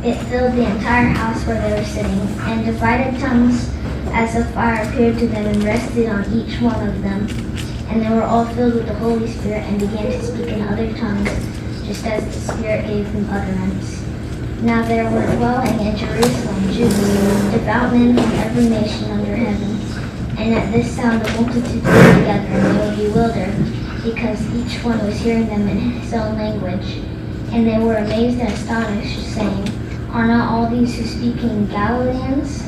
It filled the entire house where they were sitting, and divided tongues as of fire appeared to them and rested on each one of them. And they were all filled with the Holy Spirit and began to speak in other tongues, just as the Spirit gave them utterance. Now there were dwelling in Jerusalem Jews, devout men from every nation under heaven. And at this sound the multitude came together, and they were bewildered, because each one was hearing them in his own language. And they were amazed and astonished, saying, Are not all these who speak in Galileans?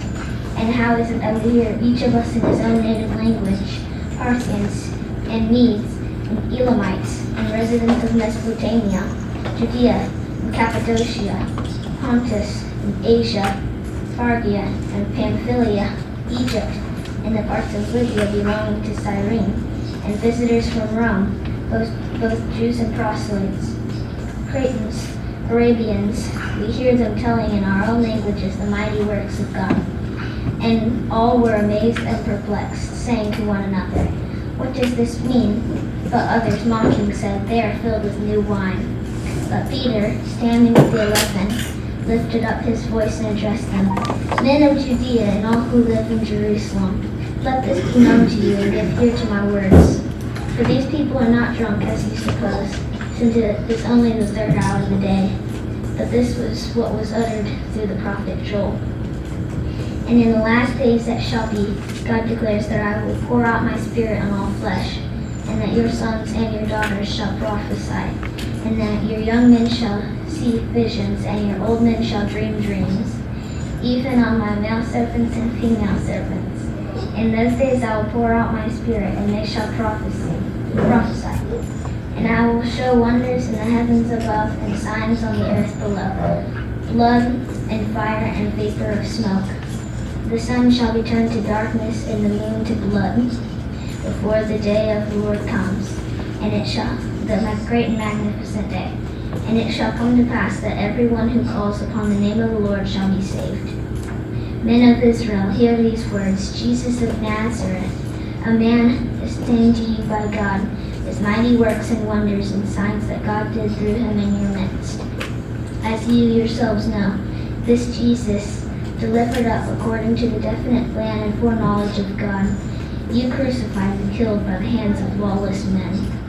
And how is it that we hear each of us in his own native language, Parthians, and Medes, and Elamites, and residents of Mesopotamia, Judea, and Cappadocia, Pontus, and Asia, Phrygia, and Pamphylia, Egypt, and the parts of Libya belonging to Cyrene, and visitors from Rome, both Jews and proselytes, Cretans, Arabians, we hear them telling in our own languages the mighty works of God. And all were amazed and perplexed, saying to one another, What does this mean? But others mocking said, They are filled with new wine. But Peter, standing with the 11, lifted up his voice and addressed them, Men of Judea and all who live in Jerusalem, let this be known to you and give ear to my words. For these people are not drunk as you suppose, since it is only the third hour of the day. But this was what was uttered through the prophet Joel. And in the last days that shall be, God declares that I will pour out my spirit on all flesh, and that your sons and your daughters shall prophesy, and that your young men shall see visions, and your old men shall dream dreams, even on my male servants and female servants. In those days I will pour out my spirit, and they shall prophesy. And I will show wonders in the heavens above, and signs on the earth below, blood and fire and vapor of smoke. The sun shall be turned to darkness and the moon to blood before the day of the Lord comes, and it shall, the great and magnificent day. And it shall come to pass that everyone who calls upon the name of the Lord shall be saved. Men of Israel, hear these words. Jesus of Nazareth, a man esteemed to you by God, his mighty works and wonders and signs that God did through him in your midst. As you yourselves know, this Jesus, delivered up according to the definite plan and foreknowledge of God, you crucified and killed by the hands of lawless men.